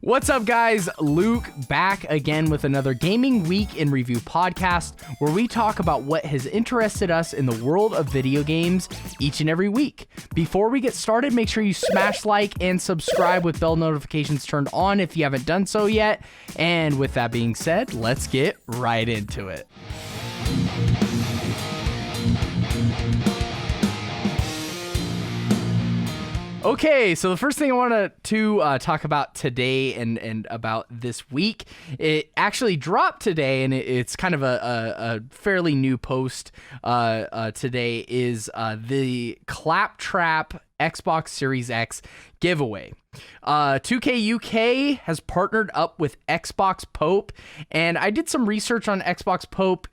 What's up, guys? Luke back again with another Gaming Week in Review podcast where we talk about what has interested us in the world of video games each and every week. Before we get started, make sure you smash like and subscribe with bell notifications turned on if you haven't done so yet. And with that being said, let's get right into it. Okay, so the first thing I wanted to talk about today and about this week, it actually dropped today, and it's kind of a fairly new post today, is the Claptrap Xbox Series X Giveaway. 2K UK has partnered up with Xbox Pope, and I did some research on Xbox Pope.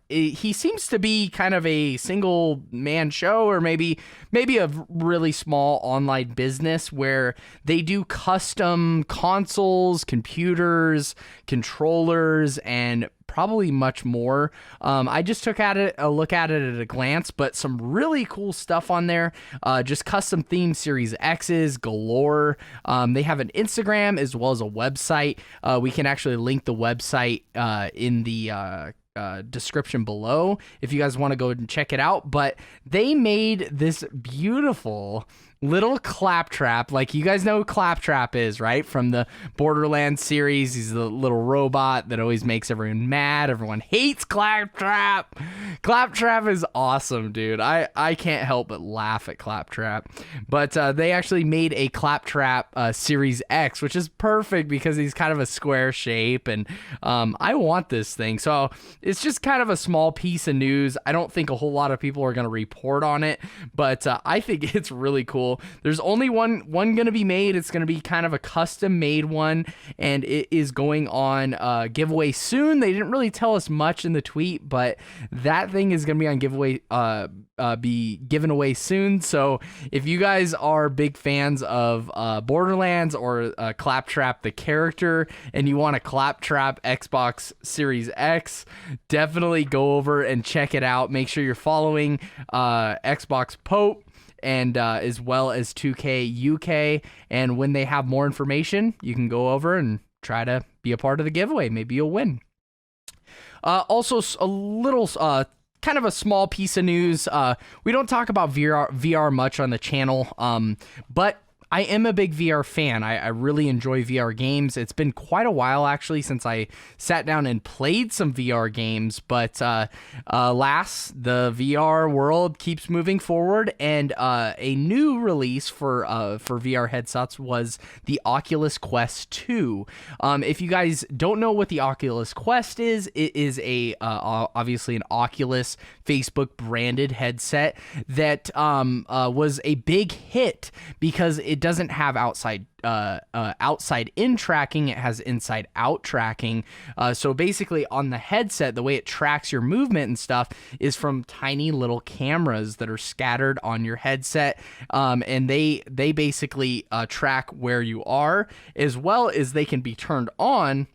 He seems to be kind of a single man show, or maybe a really small online business where they do custom consoles, computers, controllers, and probably much more. I just took a look at it at a glance, but some really cool stuff on there. Just custom themed Series X's galore. They have an Instagram as well as a website. We can actually link the website in the description below if you guys want to go and check it out. But they made this beautiful little Claptrap. Like, you guys know who Claptrap is, right? From the Borderlands series. He's the little robot that always makes everyone mad. Everyone hates Claptrap. Claptrap is awesome, dude. I can't help but laugh at Claptrap. But they actually made a Claptrap Series X, which is perfect because he's kind of a square shape, and I want this thing. So it's just kind of a small piece of news. I don't think a whole lot of people are going to report on it, but I think it's really cool. There's only one going to be made. It's going to be kind of a custom made one, and it is going on giveaway soon. They didn't really tell us much in the tweet, but that thing is going to be on giveaway, be given away soon. So if you guys are big fans of Borderlands or Claptrap the character, and you want a Claptrap Xbox Series X, definitely go over and check it out. Make sure you're following Xbox Pope and as well as 2K UK, and when they have more information, you can go over and try to be a part of the giveaway. Maybe you'll win. Also, a little kind of a small piece of news. We don't talk about VR much on the channel, but I am a big VR fan. I really enjoy VR games. It's been quite a while, actually, since I sat down and played some VR games, but alas, the VR world keeps moving forward, and a new release for VR headsets was the Oculus Quest 2. If you guys don't know what the Oculus Quest is, it is obviously an Oculus Facebook branded headset that was a big hit because it doesn't have outside in tracking. It has inside out tracking. So basically on the headset, the way it tracks your movement and stuff is from tiny little cameras that are scattered on your headset. And they basically track where you are, as well as they can be turned on,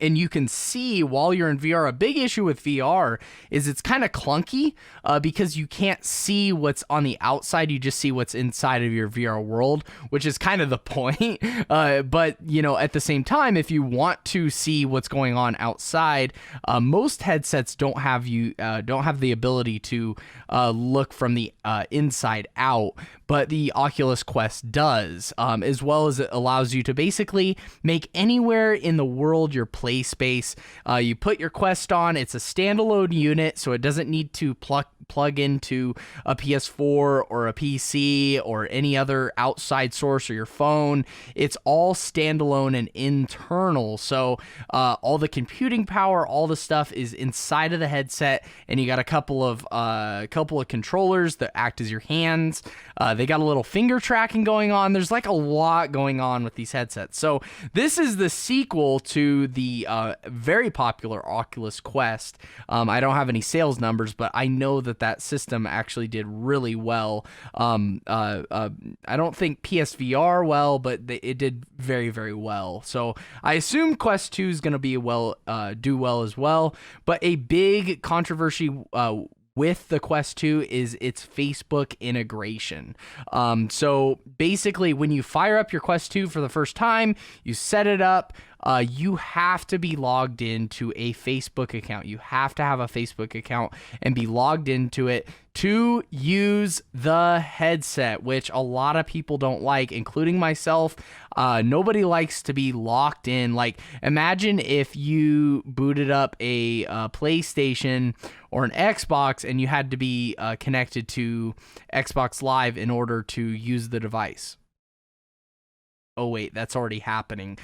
and you can see while you're in VR. A big issue with VR is it's kind of clunky because you can't see what's on the outside. You just see what's inside of your VR world, which is kind of the point. But, you know, at the same time, if you want to see what's going on outside, most headsets don't have the ability to look from the inside out, but the Oculus Quest does, as well as it allows you to basically make anywhere in the world your play space. You put your Quest on. It's a standalone unit, so it doesn't need to plug into a PS4 or a PC or any other outside source or your phone. It's all standalone and internal, so all the computing power, all the stuff is inside of the headset, and you got a couple of controllers that act as your hands. They got a little finger tracking going on. There's like a lot going on with these headsets. So this is the sequel to the very popular Oculus Quest. I don't have any sales numbers, but I know that system actually did really well. I don't think PSVR well, but it did very, very well. So I assume Quest 2 is going to be do well as well. But a big controversy with the Quest 2 is its Facebook integration. So basically, when you fire up your Quest 2 for the first time, you set it up, you have to be logged into a Facebook account. You have to have a Facebook account and be logged into it to use the headset, which a lot of people don't like, including myself. Nobody likes to be locked in. Like, imagine if you booted up a PlayStation or an Xbox and you had to be connected to Xbox Live in order to use the device. Oh wait, that's already happening.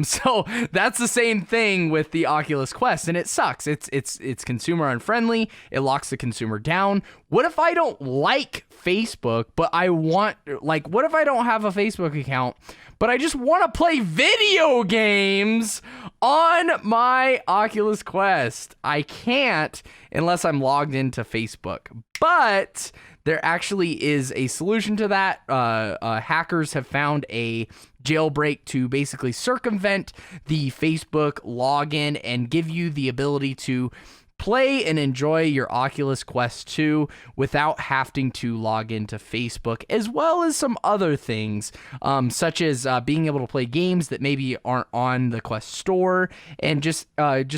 So that's the same thing with the Oculus Quest, and it sucks. It's consumer unfriendly. It locks the consumer down. What if I don't like Facebook, but I want, like, what if I don't have a Facebook account, but I just want to play video games on my Oculus Quest? I can't unless I'm logged into Facebook. But there actually is a solution to that. Hackers have found a jailbreak to basically circumvent the Facebook login and give you the ability to play and enjoy your Oculus Quest 2 without having to log into Facebook, as well as some other things, such as being able to play games that maybe aren't on the Quest store, and just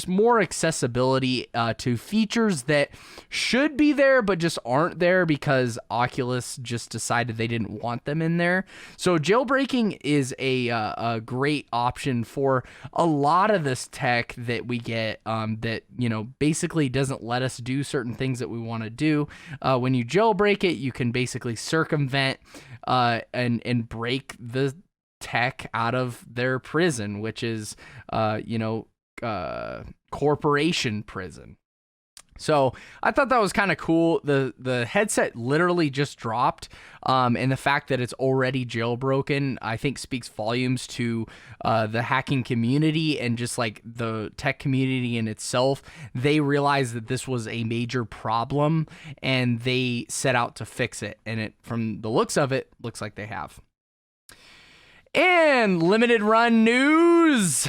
more accessibility to features that should be there but just aren't there because Oculus just decided they didn't want them in there. So jailbreaking is a great option for a lot of this tech that we get that, you know, basically doesn't let us do certain things that we want to do. When you jailbreak it, you can basically circumvent and break the tech out of their prison, which is corporation prison. So I thought that was kind of cool. The headset literally just dropped, and the fact that it's already jailbroken, I think, speaks volumes to the hacking community and just like the tech community in itself. They realized that this was a major problem, and they set out to fix it. And it, from the looks of it, looks like they have. And limited run news,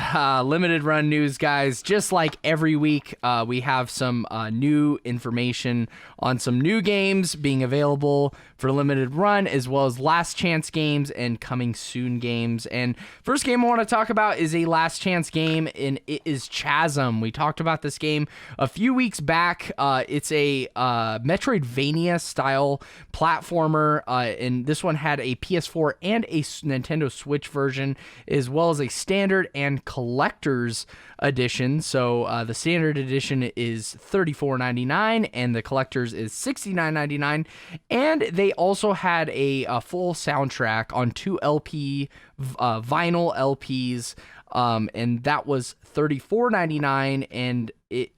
guys. Just like every week, we have some new information on some new games being available for limited run, as well as last chance games and coming soon games. And first game I want to talk about is a last chance game, and it is Chasm. We talked about this game a few weeks back. It's a Metroidvania style platformer, and this one had a PS4 and a Nintendo Switch version, as well as a standard and collector's edition. So the standard edition is $34.99 and the collector's is $69.99, and they also had a full soundtrack on 2 LP vinyl LPs, and that was $34.99. And it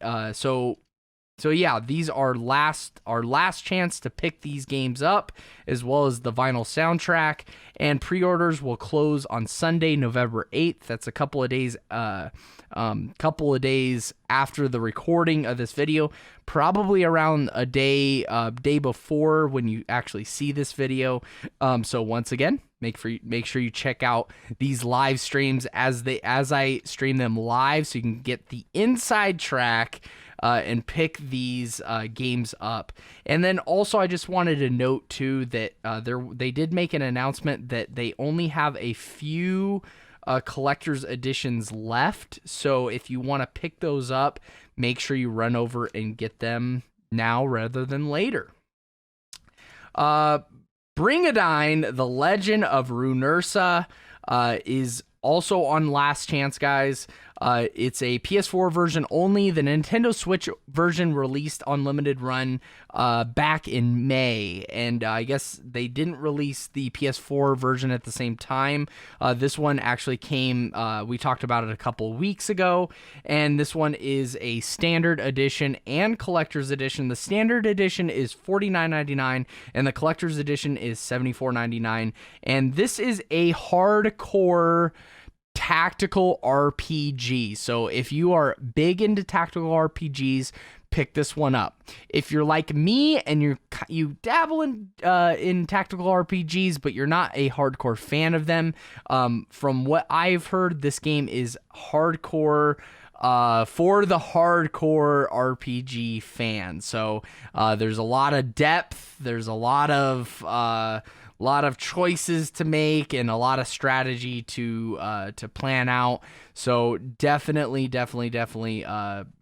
so yeah, these are our last chance to pick these games up, as well as the vinyl soundtrack. And pre-orders will close on Sunday, November 8th. That's a couple of days after the recording of this video, probably around a day before when you actually see this video. So once again, make sure you check out these live streams as I stream them live, so you can get the inside track and pick these games up. And then also, I just wanted to note too that they did make an announcement that they only have a few collector's editions left. So if you want to pick those up, make sure you run over and get them now rather than later. Bringadine, The Legend of Runersa, is also on last chance, guys. It's a PS4 version only. The Nintendo Switch version released on limited run back in May, and I guess they didn't release the PS4 version at the same time. This one actually came, we talked about it a couple weeks ago, and this one is a standard edition and collector's edition. The standard edition is $49.99 and the collector's edition is $74.99, and this is a hardcore tactical RPG. So if you are big into tactical RPGs, pick this one up. If you're like me and you dabble in tactical RPGs, but you're not a hardcore fan of them, from what I've heard, this game is hardcore for the hardcore RPG fan. So there's a lot of depth. There's a lot of choices to make and a lot of strategy to plan out. So definitely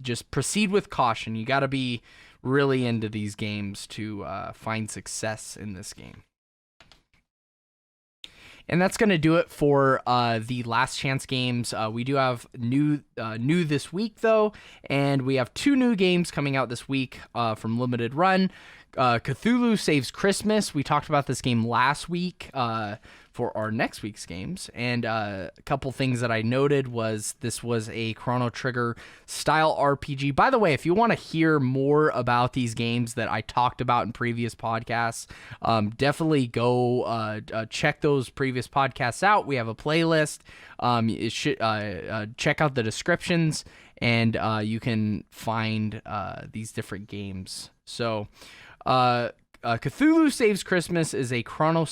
just proceed with caution. You got to be really into these games to find success in this game. And that's going to do it for the Last Chance games. We do have new this week, though, and we have 2 new games coming out this week from Limited Run. Cthulhu Saves Christmas. We talked about this game last week for our next week's games, and a couple things that I noted was this was a Chrono Trigger style RPG. By the way, if you want to hear more about these games that I talked about in previous podcasts, definitely go check those previous podcasts out. We have a playlist. It should check out the descriptions, and you can find these different games. So Cthulhu Saves Christmas is a Chrono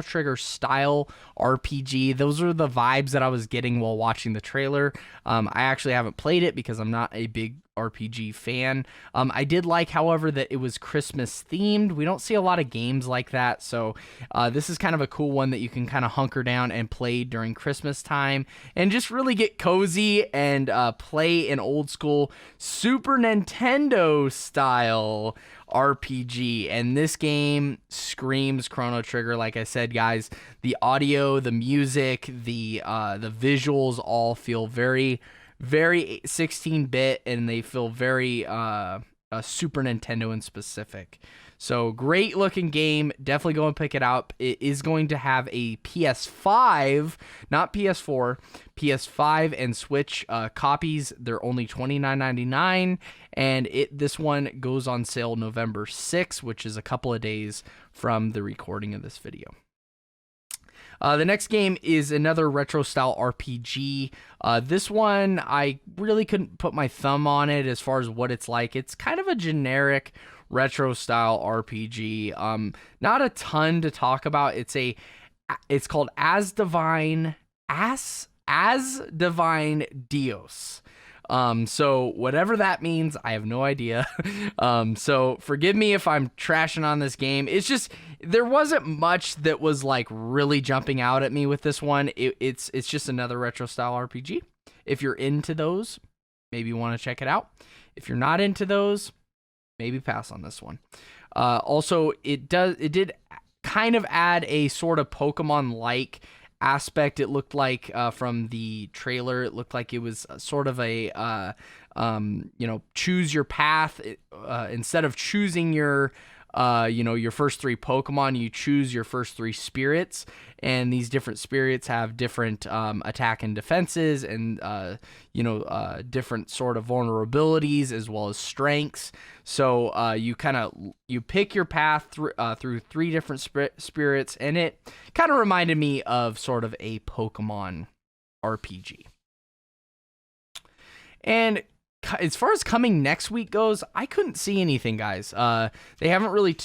Trigger style RPG. Those are the vibes that I was getting while watching the trailer. I actually haven't played it because I'm not a big RPG fan. I did like, however, that it was Christmas themed. We don't see a lot of games like that, so this is kind of a cool one that you can kind of hunker down and play during Christmas time and just really get cozy and play an old school Super Nintendo style RPG. And this game screams Chrono Trigger. Like I said, guys, the audio, the music, the visuals all feel very 16-bit, and they feel very Super Nintendo in specific. So great looking game. Definitely go and pick it up. It is going to have a PS5, not PS4, PS5 and Switch copies. They're only $29.99, and this one goes on sale November 6th, which is a couple of days from the recording of this video. The next game is another retro style RPG. This one, I really couldn't put my thumb on it as far as what it's like. It's kind of a generic retro style RPG. Not a ton to talk about. It's called As Divine Dios. So whatever that means, I have no idea. So forgive me if I'm trashing on this game. It's just, there wasn't much that was like really jumping out at me with this one. It's just another retro style RPG. If you're into those, maybe you want to check it out. If you're not into those, maybe pass on this one. Also, it did kind of add a sort of Pokemon-like aspect. It looked like from the trailer, it looked like it was sort of a choose your path. Instead of choosing your first 3 Pokemon, you choose your first 3 spirits, and these different spirits have different attack and defenses, and different sort of vulnerabilities as well as strengths. So you pick your path through 3 different spirits, and it kind of reminded me of sort of a Pokemon RPG. And as far as coming next week goes, I couldn't see anything, guys. They haven't really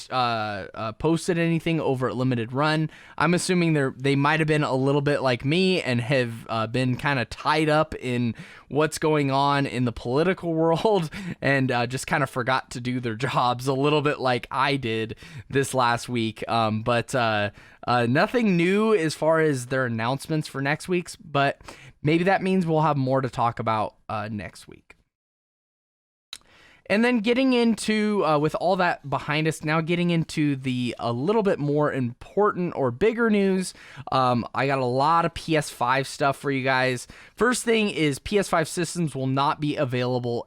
posted anything over at Limited Run. I'm assuming they might have been a little bit like me and have been kind of tied up in what's going on in the political world and just kind of forgot to do their jobs a little bit like I did this last week. But nothing new as far as their announcements for next week's, but maybe that means we'll have more to talk about next week. And then getting into, with all that behind us, now getting into a little bit more important or bigger news. I got a lot of PS5 stuff for you guys. First thing is PS5 systems will not be available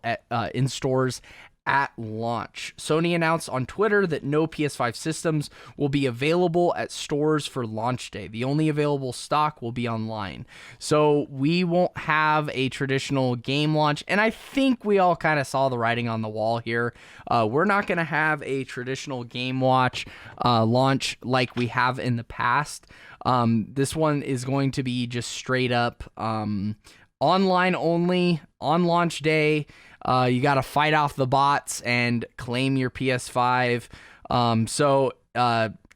in stores at launch. Sony announced on Twitter that no PS5 systems will be available at stores for launch day. The only available stock will be online. So we won't have a traditional game launch, and I think we all kind of saw the writing on the wall here. We're not going to have a traditional game launch like we have in the past. This one is going to be just straight up online only on launch day. You got to fight off the bots and claim your PS5.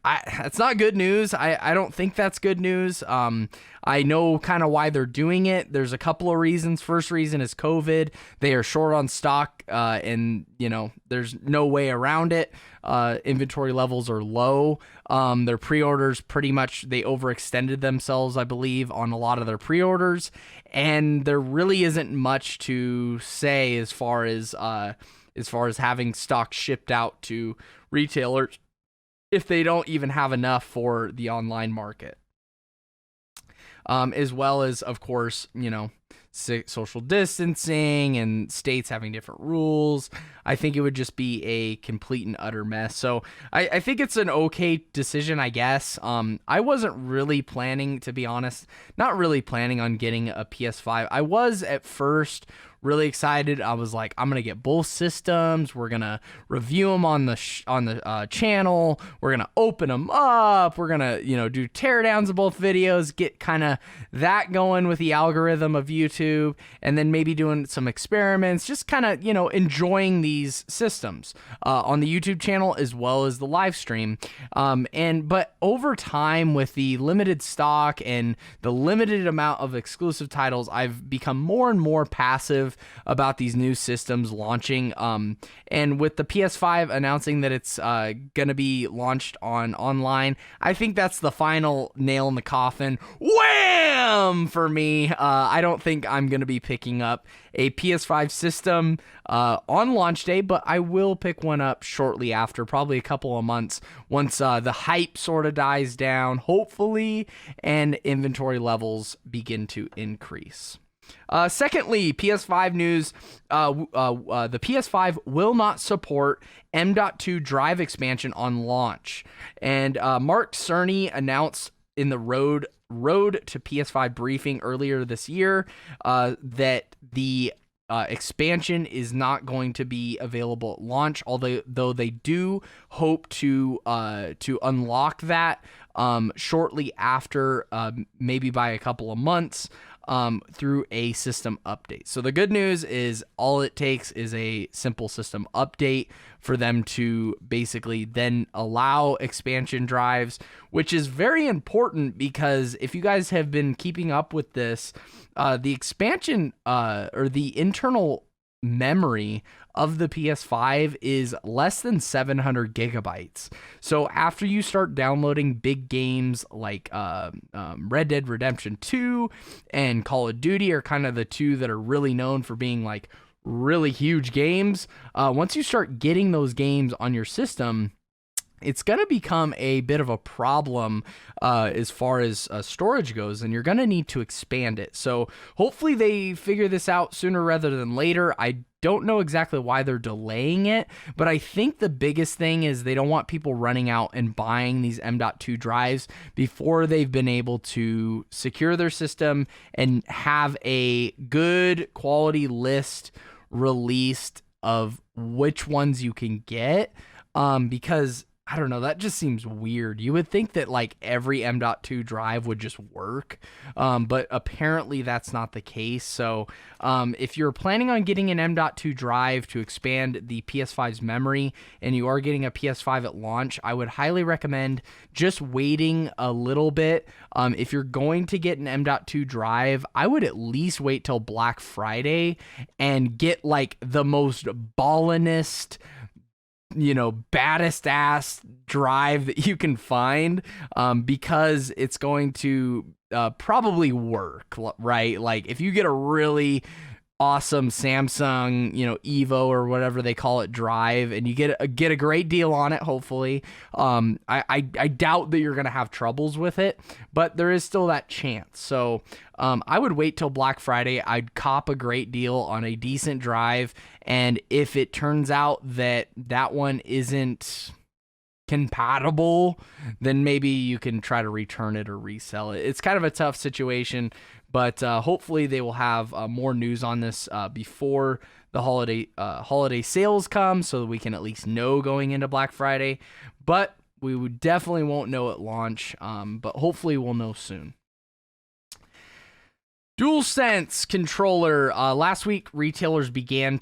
It's not good news. I don't think that's good news. I know kind of why they're doing it. There's a couple of reasons. First reason is COVID. They are short on stock, and there's no way around it. Inventory levels are low. Their pre-orders pretty much, they overextended themselves, I believe, on a lot of their pre-orders, and there really isn't much to say as far as having stock shipped out to retailers if they don't even have enough for the online market. As well as, of course, social distancing and states having different rules. I think it would just be a complete and utter mess. So I think it's an okay decision, I guess. I wasn't really planning, to be honest, not really planning on getting a PS5. I was at first really excited. I was like, I'm gonna get both systems. We're gonna review them on the channel. We're gonna open them up. We're gonna do teardowns of both videos, get kind of that going with the algorithm of YouTube, and then maybe doing some experiments, just kind of enjoying these systems on the YouTube channel as well as the live stream. But over time, with the limited stock and the limited amount of exclusive titles, I've become more and more passive about these new systems launching, and with the PS5 announcing that it's gonna be launched online, I think that's the final nail in the coffin. Wham! For me, I don't think I'm gonna be picking up a PS5 system on launch day, but I will pick one up shortly after, probably a couple of months, once the hype sort of dies down, hopefully, and inventory levels begin to increase. Secondly, PS5 news, the PS5 will not support M.2 drive expansion on launch. And Mark Cerny announced in the Road to PS5 briefing earlier this year that the expansion is not going to be available at launch, although they do hope to unlock that shortly after, maybe by a couple of months, through a system update. So the good news is all it takes is a simple system update for them to basically then allow expansion drives, which is very important because if you guys have been keeping up with this, the expansion or the internal memory of the PS5 is less than 700 gigabytes. So after you start downloading big games like Red Dead Redemption 2 and Call of Duty are kind of the two that are really known for being like really huge games, once you start getting those games on your system, it's going to become a bit of a problem as far as storage goes, and you're going to need to expand it. So hopefully they figure this out sooner rather than later. I don't know exactly why they're delaying it, but I think the biggest thing is they don't want people running out and buying these M.2 drives before they've been able to secure their system and have a good quality list released of which ones you can get, because I don't know, that just seems weird. You would think that like every M.2 drive would just work, but apparently that's not the case. So if you're planning on getting an M.2 drive to expand the PS5's memory and you are getting a PS5 at launch, I would highly recommend just waiting a little bit. If you're going to get an M.2 drive, I would at least wait till Black Friday and get like the most ballinest, baddest ass drive that you can find, because it's going to probably work, right? Like if you get a really awesome Samsung, Evo or whatever they call it drive, and you get a great deal on it, hopefully. I doubt that you're gonna have troubles with it, but there is still that chance. So I would wait till Black Friday. I'd cop a great deal on a decent drive, and if it turns out that that one isn't compatible, then maybe you can try to return it or resell it. It's kind of a tough situation, but hopefully they will have more news on this before the holiday sales come, so that we can at least know going into Black Friday. But We definitely won't know at launch, but hopefully we'll know soon. DualSense controller. Last week, retailers began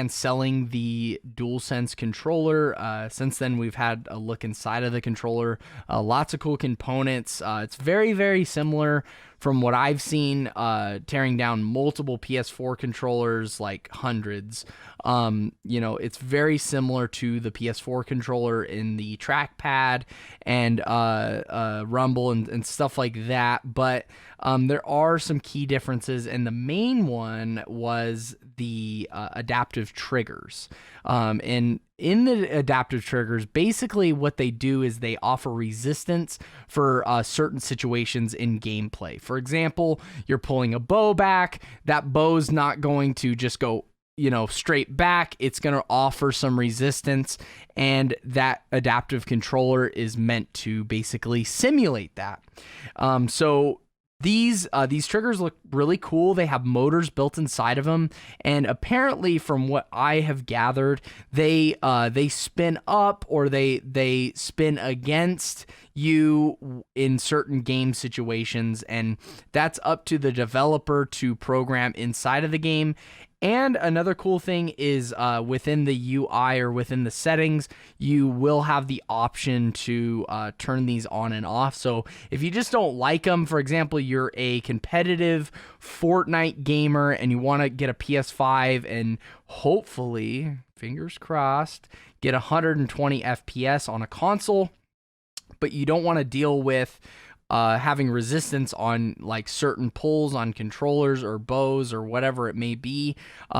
selling the DualSense controller. Since then, we've had a look inside of the controller. Lots of cool components. It's very, very similar from what I've seen, tearing down multiple PS4 controllers, like hundreds. It's very similar to the PS4 controller in the trackpad and rumble and stuff like that. But there are some key differences, and the main one was the adaptive triggers. And in the adaptive triggers, basically what they do is they offer resistance for certain situations in gameplay. For example, you're pulling a bow back. That bow's not going to just go straight back. It's going to offer some resistance, and that adaptive controller is meant to basically simulate that. So these triggers look really cool. They have motors built inside of them, and apparently, from what I have gathered, they spin up or they spin against you in certain game situations, and that's up to the developer to program inside of the game. And another cool thing is within the UI or within the settings, you will have the option to turn these on and off. So if you just don't like them, for example, you're a competitive Fortnite gamer and you want to get a PS5 and hopefully, fingers crossed, get 120 FPS on a console, but you don't want to deal with having resistance on like certain pulls on controllers or bows or whatever it may be,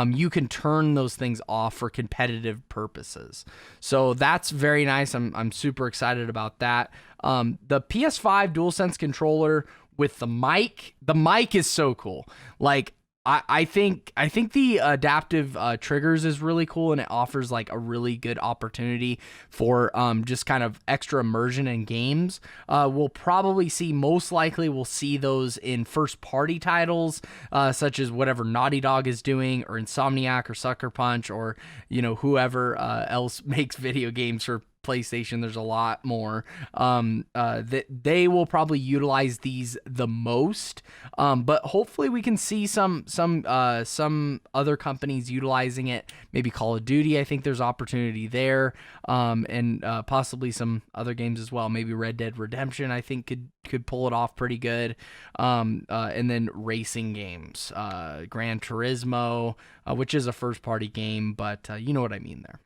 you can turn those things off for competitive purposes. So that's very nice. I'm super excited about that. The PS5 DualSense controller with the mic is so cool. Like, I think the adaptive triggers is really cool, and it offers like a really good opportunity for just kind of extra immersion in games. We'll probably see, most likely we'll see those in first party titles, such as whatever Naughty Dog is doing, or Insomniac, or Sucker Punch, or whoever else makes video games for PlayStation. There's a lot more that they will probably utilize these the most, but hopefully we can see some other companies utilizing it. Maybe Call of Duty, I think there's opportunity there, and possibly some other games as well. Maybe Red Dead Redemption, I think could pull it off pretty good, and then racing games, Gran Turismo, which is a first party game, but you know what I mean there.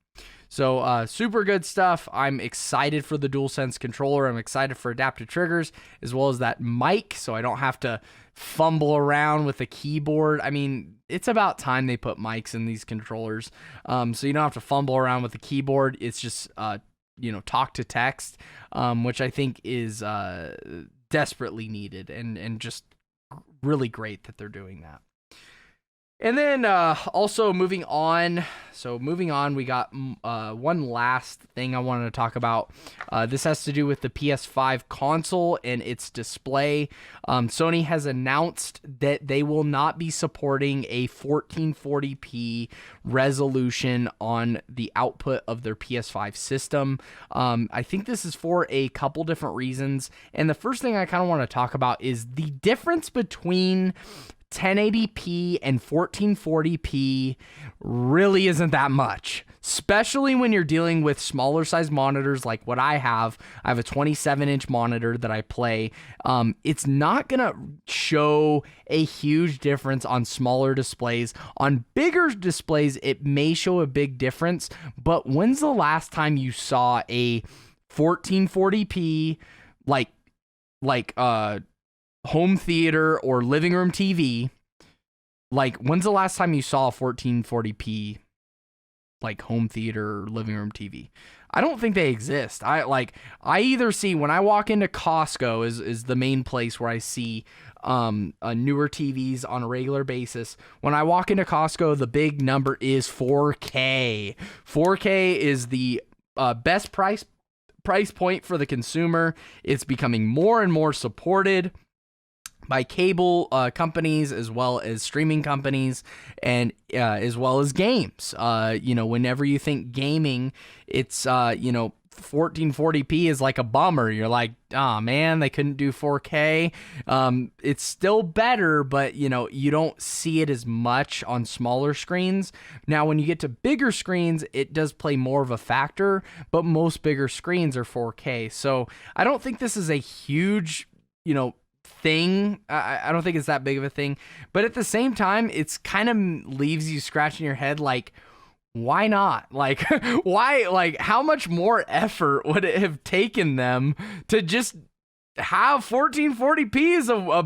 So super good stuff. I'm excited for the DualSense controller. I'm excited for adaptive triggers, as well as that mic, so I don't have to fumble around with the keyboard. I mean, it's about time they put mics in these controllers, so you don't have to fumble around with the keyboard. It's just talk to text, which I think is desperately needed, and just really great that they're doing that. And then also moving on, we got one last thing I wanted to talk about. This has to do with the PS5 console and its display. Sony has announced that they will not be supporting a 1440p resolution on the output of their PS5 system. I think this is for a couple different reasons. And the first thing I kind of want to talk about is the difference between 1080p and 1440p really isn't that much, especially when you're dealing with smaller size monitors like what I have. I have a 27-inch monitor that I play. It's not gonna show a huge difference on smaller displays. On bigger displays, it may show a big difference, but when's the last time you saw a 1440p like home theater or living room TV? Like, when's the last time you saw a 1440p like home theater or living room TV? I don't think they exist. I either see, when I walk into Costco is the main place where I see newer TVs on a regular basis. When I walk into Costco, the big number is 4K. 4K is the best price point for the consumer. It's becoming more and more supported by cable companies as well as streaming companies, and as well as games. Whenever you think gaming, it's 1440p is like a bummer. You're like, oh man, they couldn't do 4K. It's still better, but you don't see it as much on smaller screens. Now, when you get to bigger screens, it does play more of a factor, but most bigger screens are 4K. So I don't think this is a huge, thing. I don't think it's that big of a thing, but at the same time, it's kind of leaves you scratching your head like, why not? Like, why? Like, how much more effort would it have taken them to just have 1440p as a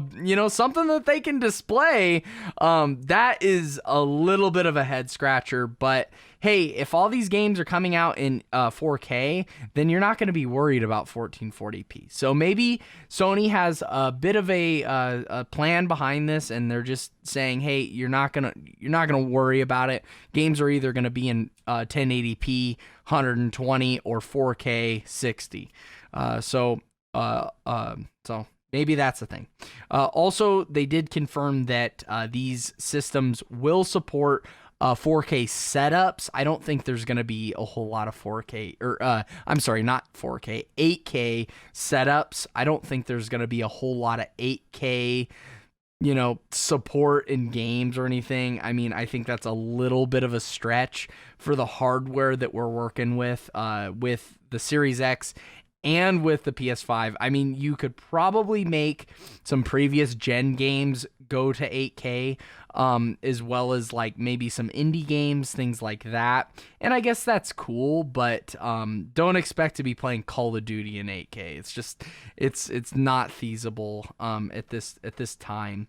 something that they can display? That is a little bit of a head scratcher, but hey, if all these games are coming out in 4K, then you're not going to be worried about 1440p. So maybe Sony has a bit of a plan behind this, and they're just saying, hey, you're not gonna worry about it. Games are either going to be in 1080p 120 or 4K 60. So maybe that's the thing. Also, they did confirm that these systems will support 4K setups. I don't think there's going to be a whole lot of 4K, or I'm sorry, not 4K, 8K setups. I don't think there's going to be a whole lot of 8K, support in games or anything. I mean, I think that's a little bit of a stretch for the hardware that we're working with the Series X and with the PS5. I mean, you could probably make some previous gen games go to 8K, as well as like maybe some indie games, things like that. And I guess that's cool, but don't expect to be playing Call of Duty in 8K. It's just it's not feasible at this time.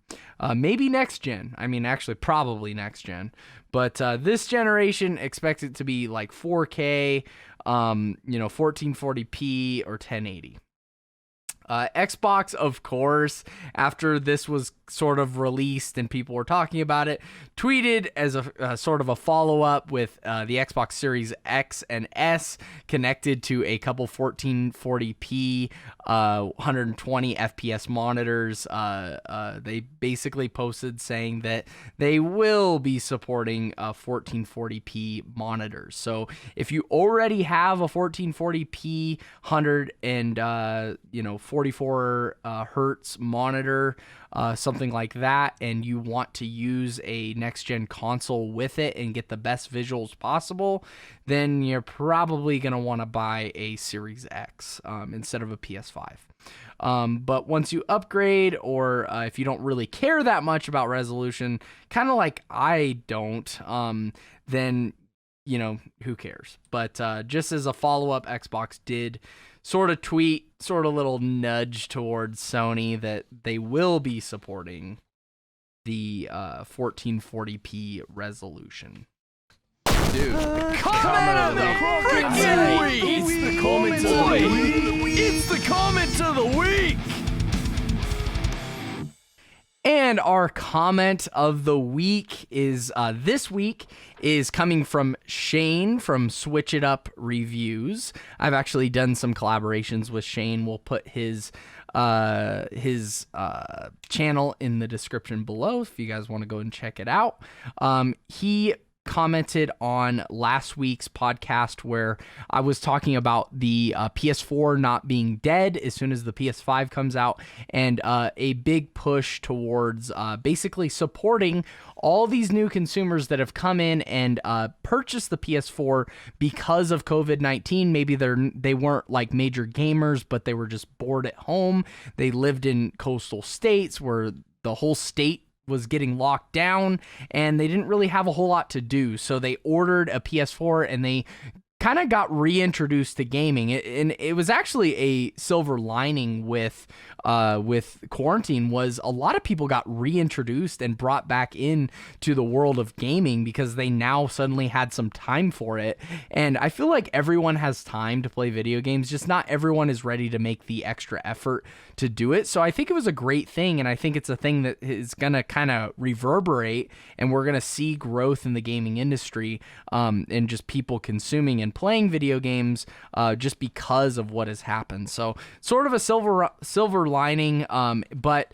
Maybe next gen. I mean, actually, probably next gen. But this generation, expect it to be like 4K. 1440p or 1080. Xbox, of course, after this was sort of released and people were talking about it, tweeted as a sort of a follow-up with the Xbox Series X and S connected to a couple 1440p 120 FPS monitors. They basically posted saying that they will be supporting 1440p monitors. So if you already have a 1440p 44 hertz monitor, something like that, and you want to use a next-gen console with it and get the best visuals possible, then you're probably going to want to buy a Series X instead of a PS5. But once you upgrade, or if you don't really care that much about resolution, kind of like I don't, then, who cares? But just as a follow-up, Xbox did sort of tweet, sort of little nudge towards Sony that they will be supporting the 1440p resolution. Dude, comment of the freaking week! It's the comment of the week! It's the comment of the week! And our comment of the week is this week is coming from Shane from Switch It Up Reviews. I've actually done some collaborations with Shane. We'll put his channel in the description below if you guys want to go and check it out. He commented on last week's podcast where I was talking about the PS4 not being dead as soon as the PS5 comes out, and a big push towards basically supporting all these new consumers that have come in and purchased the PS4 because of COVID-19. Maybe they weren't like major gamers, but they were just bored at home. They lived in coastal states where the whole state was getting locked down and they didn't really have a whole lot to do. So they ordered a PS4 and they kind of got reintroduced to gaming. And it was actually a silver lining with quarantine, was a lot of people got reintroduced and brought back in to the world of gaming because they now suddenly had some time for it. And I feel like everyone has time to play video games, just not everyone is ready to make the extra effort to do it. So I think it was a great thing, and I think it's a thing that is going to kind of reverberate, and we're going to see growth in the gaming industry, and just people consuming and playing video games just because of what has happened. So sort of a silver lining, but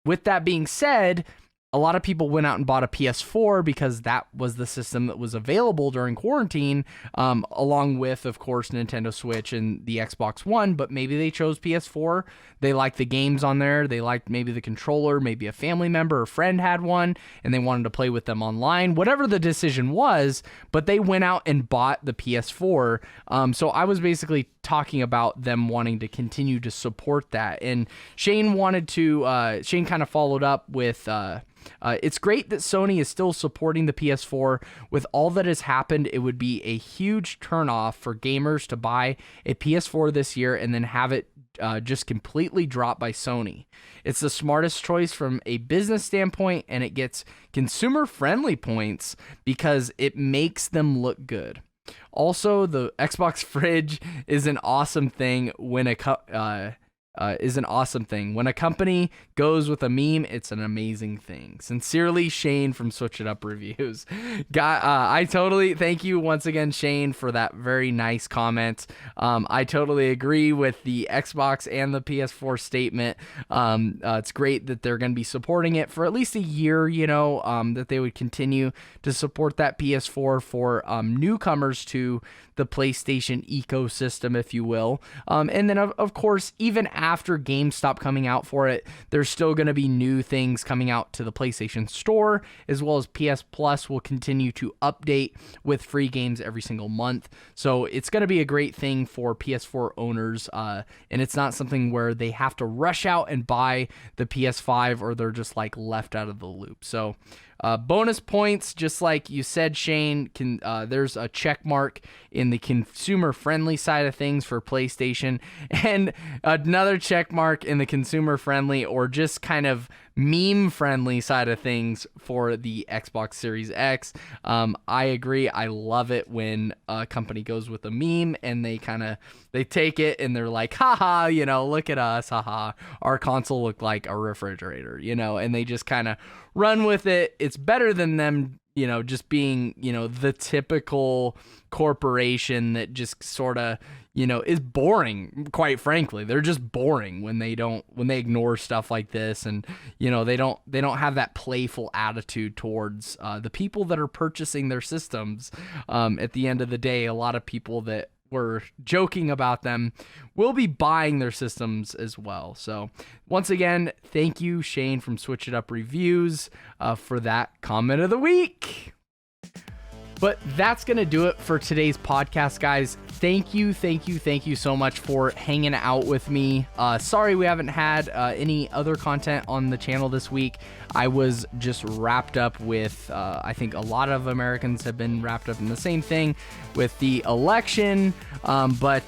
With that being said, a lot of people went out and bought a PS4 because that was the system that was available during quarantine, along with, of course, Nintendo Switch and the Xbox One, but maybe they chose PS4. They liked the games on there. They liked maybe the controller, maybe a family member or friend had one, and they wanted to play with them online, whatever the decision was, but they went out and bought the PS4. So I was basically talking about them wanting to continue to support that. And Shane kind of followed up with, it's great that Sony is still supporting the PS4. With all that has happened, it would be a huge turnoff for gamers to buy a PS4 this year and then have it just completely dropped by Sony. It's the smartest choice from a business standpoint, and it gets consumer-friendly points because it makes them look good. Also, the Xbox fridge is an awesome thing when a company goes with a meme. It's an amazing thing. Sincerely, Shane from Switch It Up Reviews. I totally thank you once again, Shane, for that very nice comment. I totally agree with the Xbox and the PS4 statement. It's great that they're going to be supporting it for at least a year, that they would continue to support that PS4 for newcomers to the PlayStation ecosystem, if you will. And then, of course, even after games stop coming out for it, there's still going to be new things coming out to the PlayStation Store, as well as PS Plus will continue to update with free games every single month. So it's going to be a great thing for PS4 owners, and it's not something where they have to rush out and buy the PS5 or they're just like left out of the loop. So bonus points, just like you said, Shane, there's a check mark in the consumer-friendly side of things for PlayStation, and another check mark in the consumer-friendly or just kind of meme-friendly side of things for the Xbox Series X. I agree. I love it when a company goes with a meme and they take it and they're like, haha, look at us, haha. Our console looked like a refrigerator, and they just kind of run with it. It's better than them, just being, the typical corporation that just sort of, is boring, quite frankly. They're just boring when they ignore stuff like this, and they don't have that playful attitude towards the people that are purchasing their systems. At the end of the day, a lot of people that were joking about them will be buying their systems as well. So once again, thank you, Shane from Switch It Up Reviews, for that comment of the week. But that's going to do it for today's podcast, guys. Thank you so much for hanging out with me. Sorry we haven't had any other content on the channel this week. I was just wrapped up with, I think a lot of Americans have been wrapped up in the same thing with the election. But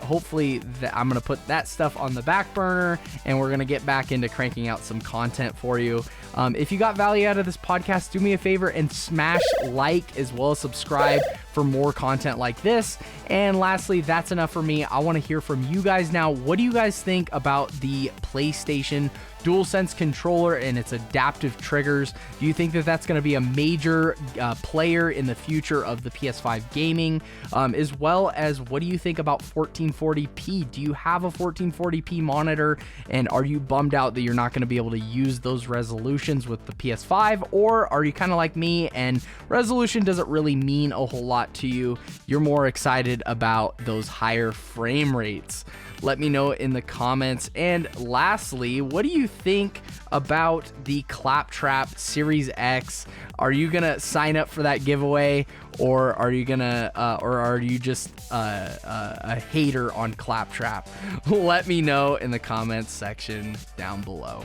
hopefully I'm going to put that stuff on the back burner and we're going to get back into cranking out some content for you. If you got value out of this podcast, do me a favor and smash like as well as subscribe for more content like this. And lastly, that's enough for me. I want to hear from you guys now. What do you guys think about the PlayStation DualSense controller and its adaptive triggers? Do you think that that's going to be a major player in the future of the PS5 gaming? As well as, what do you think about 1440p? Do you have a 1440p monitor, and are you bummed out that you're not going to be able to use those resolutions with the PS5? Or are you kind of like me and resolution doesn't really mean a whole lot to you? You're more excited about those higher frame rates? Let me know in the comments. And lastly, what do you think about the Claptrap Series X? Are you gonna sign up for that giveaway, or are you gonna, or are you just a hater on Claptrap? Let me know in the comments section down below.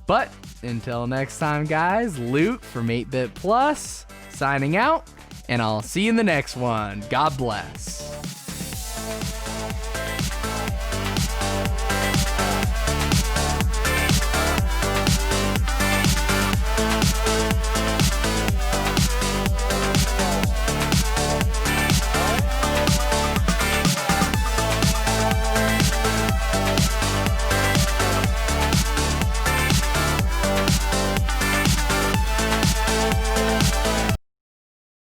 But until next time, guys, Luke from 8-Bit Plus signing out, and I'll see you in the next one. God bless.